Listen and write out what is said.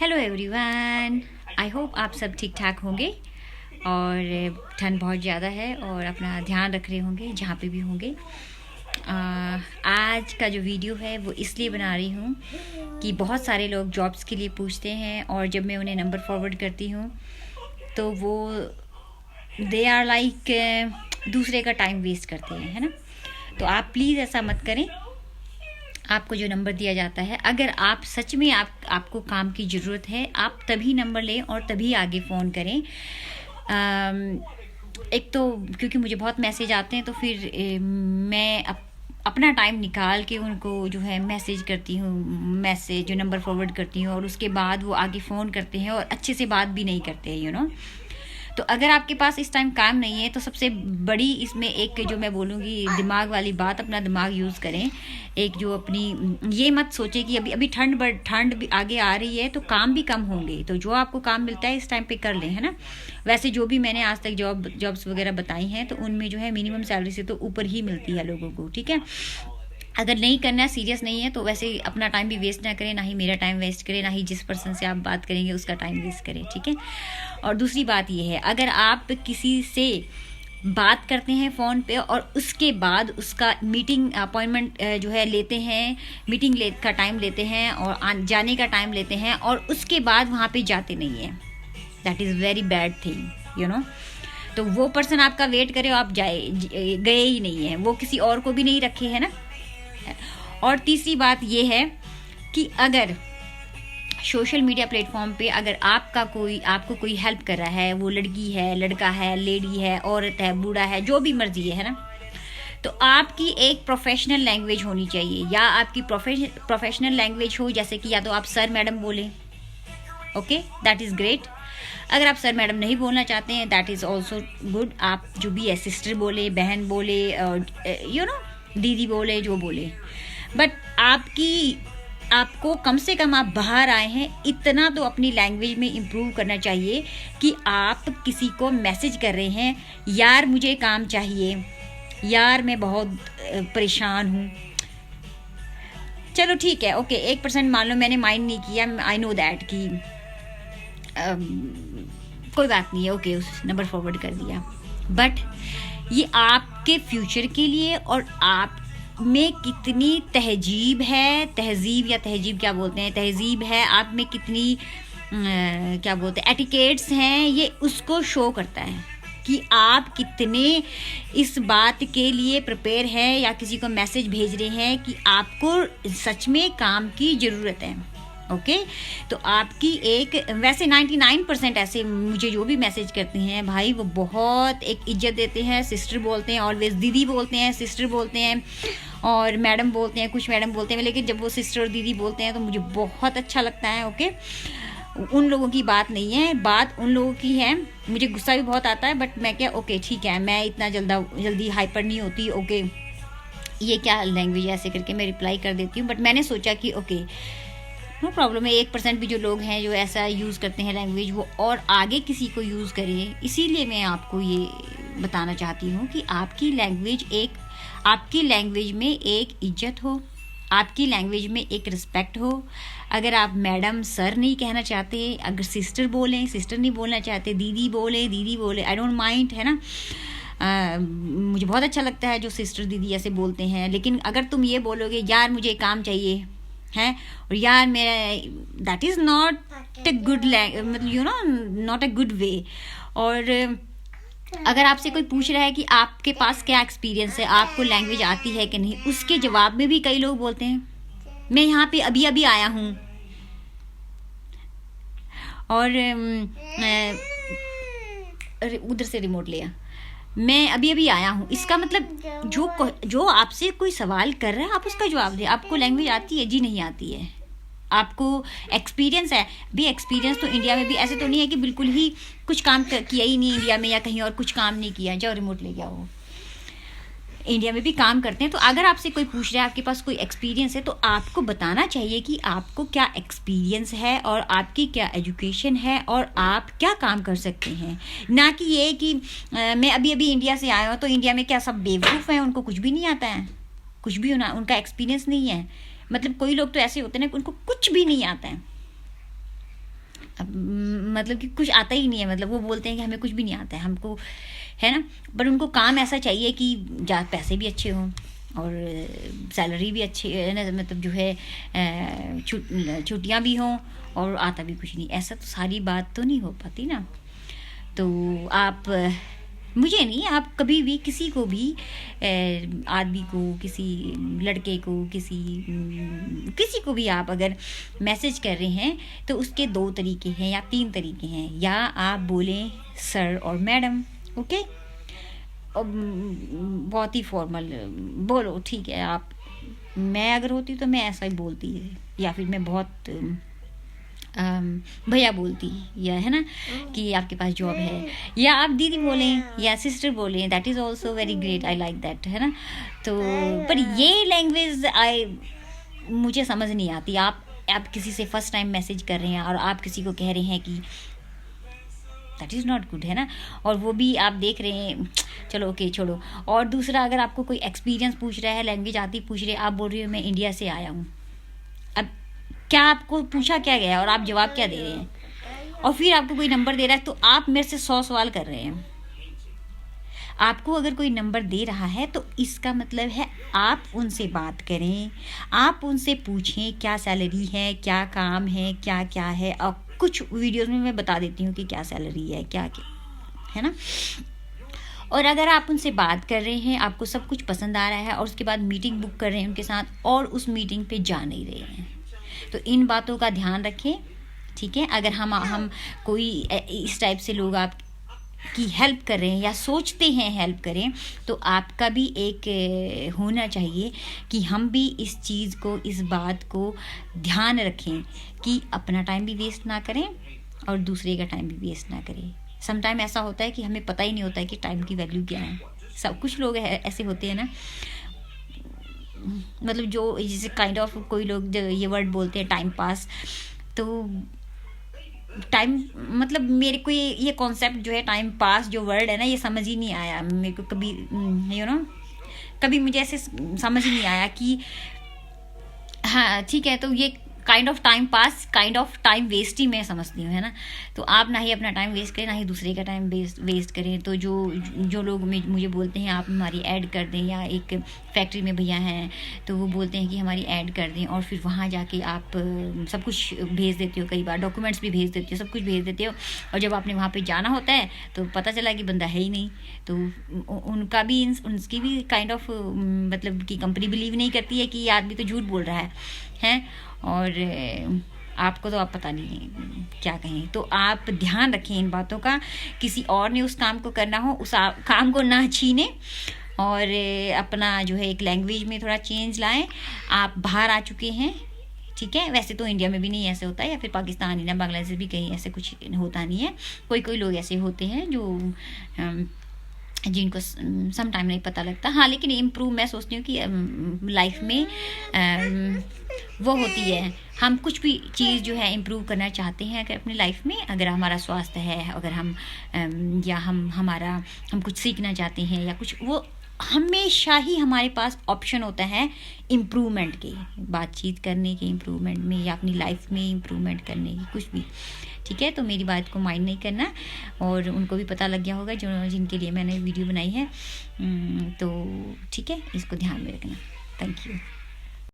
Hello everyone, I hope आप सब ठीक ठाक होंगे और ठंड बहुत ज़्यादा है और अपना ध्यान रख रहे होंगे जहाँ पे भी होंगे। आज का जो वीडियो है वो इसलिए बना रही हूँ कि बहुत सारे लोग जॉब्स के लिए पूछते हैं और जब मैं उन्हें नंबर फॉरवर्ड करती हूँ तो वो दे आर लाइक दूसरे का टाइम वेस्ट करते हैं, है ना। तो आप प्लीज़ ऐसा मत करें। आपको जो नंबर दिया जाता है, अगर आप सच में आपको काम की ज़रूरत है, आप तभी नंबर लें और तभी आगे फ़ोन करें। एक तो क्योंकि मुझे बहुत मैसेज आते हैं तो फिर मैं अपना टाइम निकाल के उनको जो है मैसेज करती हूँ, मैसेज जो नंबर फॉरवर्ड करती हूँ और उसके बाद वो आगे फ़ोन करते हैं और अच्छे से बात भी नहीं करते हैं, यू नो। तो अगर आपके पास इस टाइम काम नहीं है तो सबसे बड़ी इसमें एक जो मैं बोलूँगी दिमाग वाली बात, अपना दिमाग यूज़ करें। एक जो अपनी ये मत सोचे कि अभी ठंड भी आगे आ रही है तो काम भी कम होंगे, तो जो आपको काम मिलता है इस टाइम पे कर लें, है ना। वैसे जो भी मैंने आज तक जॉब्स वगैरह बताई हैं तो उनमें जो है मिनिमम सैलरी से तो ऊपर ही मिलती है लोगों को, ठीक है। अगर नहीं करना है, सीरियस नहीं है तो वैसे अपना टाइम भी वेस्ट ना करें, ना ही मेरा टाइम वेस्ट करें, ना ही जिस पर्सन से आप बात करेंगे उसका टाइम वेस्ट करें, ठीक है। और दूसरी बात ये है, अगर आप किसी से बात करते हैं फ़ोन पे और उसके बाद उसका मीटिंग अपॉइंटमेंट जो है लेते हैं, का टाइम लेते हैं और जाने का टाइम लेते हैं और उसके बाद वहाँ पे जाते नहीं हैं, that is very bad thing, you know. तो वो पर्सन आपका वेट करे और आप गए ही नहीं हैं, वो किसी और को भी नहीं रखे, है ना। और तीसरी बात ये है कि अगर सोशल मीडिया प्लेटफॉर्म पे अगर आपको कोई हेल्प कर रहा है, वो लड़की है, लड़का है, लेडी है, औरत है, बूढ़ा है, जो भी मर्जी है ना, तो आपकी एक प्रोफेशनल लैंग्वेज होनी चाहिए। या आपकी प्रोफेशनल लैंग्वेज हो जैसे कि या तो आप सर मैडम बोलें, ओके, दैट इज़ ग्रेट। अगर आप सर मैडम नहीं बोलना चाहते हैं, दैट इज़ ऑल्सो गुड। आप जो भी है सिस्टर बोले, बहन बोले, यू नो, दीदी बोले, जो बोले, बट आपको कम से कम आप बाहर आए हैं इतना तो अपनी लैंग्वेज में इम्प्रूव करना चाहिए कि आप किसी को मैसेज कर रहे हैं, यार मुझे काम चाहिए, यार मैं बहुत परेशान हूँ, चलो ठीक है, ओके 1% मान लो मैंने माइंड नहीं किया, आई नो दैट कि कोई बात नहीं है, ओके उस नंबर फॉरवर्ड कर दिया। बट ये आपके फ्यूचर के लिए और आप में कितनी तहजीब क्या बोलते हैं, तहजीब है आप में कितनी क्या बोलते हैं, एटिकेट्स हैं, ये उसको शो करता है कि आप कितने इस बात के लिए प्रिपेयर हैं या किसी को मैसेज भेज रहे हैं कि आपको सच में काम की ज़रूरत है, ओके। तो आपकी एक वैसे 99% ऐसे मुझे जो भी मैसेज करते हैं भाई, वो बहुत एक इज्जत देते हैं, सिस्टर बोलते हैं, ऑलवेज दीदी बोलते हैं, सिस्टर बोलते हैं और मैडम बोलते हैं, कुछ मैडम बोलते हैं, लेकिन जब वो सिस्टर और दीदी बोलते हैं तो मुझे बहुत अच्छा लगता है, ओके। उन लोगों की बात नहीं है, बात उन लोगों की है। मुझे गुस्सा भी बहुत आता है, बट मैं क्या, ओके ठीक है, मैं इतना जल्दी हाइपर नहीं होती, ओके ये क्या लैंग्वेज है, ऐसे करके मैं रिप्लाई कर देती हूँ। बट मैंने सोचा कि ओके नो प्रॉब्लम है, 1% भी जो लोग हैं जो ऐसा यूज़ करते हैं लैंग्वेज, वो और आगे किसी को यूज़ करें। इसीलिए मैं आपको ये बताना चाहती हूँ कि आपकी लैंग्वेज में एक इज्जत हो, आपकी लैंग्वेज में एक रिस्पेक्ट हो। अगर आप मैडम सर नहीं कहना चाहते, अगर सिस्टर बोलें, सिस्टर नहीं बोलना चाहते, दीदी बोले, आई डोंट माइंड, है ना। मुझे बहुत अच्छा लगता है जो सिस्टर दीदी ऐसे बोलते हैं, लेकिन अगर तुम ये बोलोगे यार मुझे काम चाहिए है और यार मेरा, that is not a good मतलब you know, not a good way. और अगर आपसे कोई पूछ रहा है कि आपके पास क्या एक्सपीरियंस है, आपको लैंग्वेज आती है कि नहीं, उसके जवाब में भी कई लोग बोलते हैं मैं यहाँ पे अभी आया हूँ और उधर से रिमोट लिया, मैं अभी आया हूँ। इसका मतलब जो आपसे कोई सवाल कर रहा है आप उसका जवाब दें। आपको लैंग्वेज आती है? जी नहीं आती है। आपको एक्सपीरियंस है भी? एक्सपीरियंस तो इंडिया में भी ऐसे तो नहीं है कि बिल्कुल ही कुछ काम किया ही नहीं इंडिया में या कहीं और कुछ काम नहीं किया, जाओ रिमोट ले जाओ, इंडिया में भी काम करते हैं। तो अगर आपसे कोई पूछ रहा है आपके पास कोई एक्सपीरियंस है तो आपको बताना चाहिए कि आपको क्या एक्सपीरियंस है और आपकी क्या एजुकेशन है और आप क्या काम कर सकते हैं। ना कि ये कि मैं अभी इंडिया से आया हूँ तो इंडिया में क्या सब बेवकूफ़ हैं, उनको कुछ भी नहीं आता है, कुछ भी उनका एक्सपीरियंस नहीं है। मतलब कोई लोग तो ऐसे होते हैं ना उनको कुछ भी नहीं आता है। मतलब कि कुछ आता ही नहीं है, मतलब वो बोलते हैं कि हमें कुछ भी नहीं आता है हमको, है ना। पर उनको काम ऐसा चाहिए कि पैसे भी अच्छे हों और सैलरी भी अच्छी है ना, मतलब जो है छुट्टियाँ भी हों और आता भी कुछ नहीं। ऐसा तो सारी बात तो नहीं हो पाती ना। तो आप मुझे नहीं, आप कभी भी किसी को भी आदमी को, किसी लड़के को, किसी को भी आप अगर मैसेज कर रहे हैं तो उसके 2 तरीके हैं या 3 तरीके हैं। या आप बोलें सर और मैडम, ओके, बहुत ही फॉर्मल बोलो, ठीक है। आप, मैं अगर होती तो मैं ऐसा ही बोलती, या फिर मैं बहुत भैया बोलती, या है ना कि आपके पास जॉब है, या आप दीदी बोलें या सिस्टर बोलें, that is also very great, I like that, है ना। तो पर ये लैंग्वेज मुझे समझ नहीं आती। आप किसी से फर्स्ट टाइम मैसेज कर रहे हैं और आप किसी को कह रहे हैं कि दैट इज़ नॉट गुड, है ना। और वो भी आप देख रहे हैं, चलो ओके छोड़ो। और दूसरा, अगर आपको कोई एक्सपीरियंस पूछ रहा है, लैंग्वेज आती पूछ रहे, आप बोल रही हो मैं इंडिया से आया हूँ, अब क्या आपको पूछा क्या गया और आप जवाब क्या दे रहे हैं? और फिर आपको कोई नंबर दे रहा है तो आप मेरे से 100 सवाल कर रहे हैं। आपको अगर कोई नंबर दे रहा है तो इसका मतलब है आप उनसे बात करें, आप उनसे पूछें क्या सैलरी है, क्या काम है, क्या क्या है। और कुछ वीडियोस में मैं बता देती हूँ कि क्या सैलरी है, क्या क्या, है ना। और अगर आप उनसे बात कर रहे हैं, आपको सब कुछ पसंद आ रहा है और उसके बाद मीटिंग बुक कर रहे हैं उनके साथ और उस मीटिंग पे जा नहीं रहे हैं, तो इन बातों का ध्यान रखें, ठीक है। अगर हम कोई इस टाइप से लोग आपकी हेल्प कर रहे हैं या सोचते हैं हेल्प करें, तो आपका भी एक होना चाहिए कि हम भी इस चीज़ को, इस बात को ध्यान रखें कि अपना टाइम भी वेस्ट ना करें और दूसरे का टाइम भी वेस्ट ना करें। सम टाइम ऐसा होता है कि हमें पता ही नहीं होता है कि टाइम की वैल्यू क्या है। सब कुछ लोग ऐसे होते हैं ना, मतलब जो जैसे काइंड ऑफ कोई लोग ये वर्ड बोलते हैं टाइम पास, तो टाइम मतलब मेरे को ये कॉन्सेप्ट जो है टाइम पास जो वर्ड है ना, ये समझ ही नहीं आया मेरे को कभी, कभी मुझे ऐसे समझ ही नहीं आया कि हाँ ठीक है, तो ये kind of time pass, kind of time waste ही मैं समझती हूँ, है ना। तो आप ना ही अपना टाइम वेस्ट करें, ना ही दूसरे का टाइम वेस्ट करें। तो जो लोग मुझे बोलते हैं आप हमारी ऐड कर दें, या एक फैक्ट्री में भैया हैं तो वो बोलते हैं कि हमारी ऐड कर दें, और फिर वहाँ जाके आप सब कुछ भेज देते हो, कई बार डॉक्यूमेंट्स भी भेज देते हो, सब कुछ भेज देते हो, और जब आपने वहाँ पर जाना होता है तो पता चला कि बंदा है ही नहीं। तो उनका भी, उनकी भी काइंड ऑफ मतलब कि कंपनी बिलीव नहीं करती है कि ये आदमी तो झूठ बोल रहा है। और आपको तो आप पता नहीं क्या कहें। तो आप ध्यान रखें इन बातों का, किसी और ने उस काम को करना हो उस काम को ना छीने, और अपना जो है एक लैंग्वेज में थोड़ा चेंज लाएं। आप बाहर आ चुके हैं, ठीक है। वैसे तो इंडिया में भी नहीं ऐसे होता है, या फिर पाकिस्तान ही ना, बांग्लादेश भी कहीं ऐसे कुछ होता नहीं है। कोई लोग ऐसे होते हैं जो जिनको सम टाइम नहीं पता लगता। हाँ, लेकिन इम्प्रूव मैं सोचती हूँ कि लाइफ में वो होती है, हम कुछ भी चीज़ जो है इम्प्रूव करना चाहते हैं अगर अपनी लाइफ में, अगर हमारा स्वास्थ्य है, अगर हम कुछ सीखना चाहते हैं या कुछ, वो हमेशा ही हमारे पास ऑप्शन होता है इम्प्रूवमेंट के, बातचीत करने के इम्प्रूवमेंट में, या अपनी लाइफ में इम्प्रूवमेंट करने की, कुछ भी, ठीक है। तो मेरी बात को माइंड नहीं करना, और उनको भी पता लग गया होगा जिनके लिए मैंने वीडियो बनाई है। तो ठीक है, इसको ध्यान में रखना। Thank you.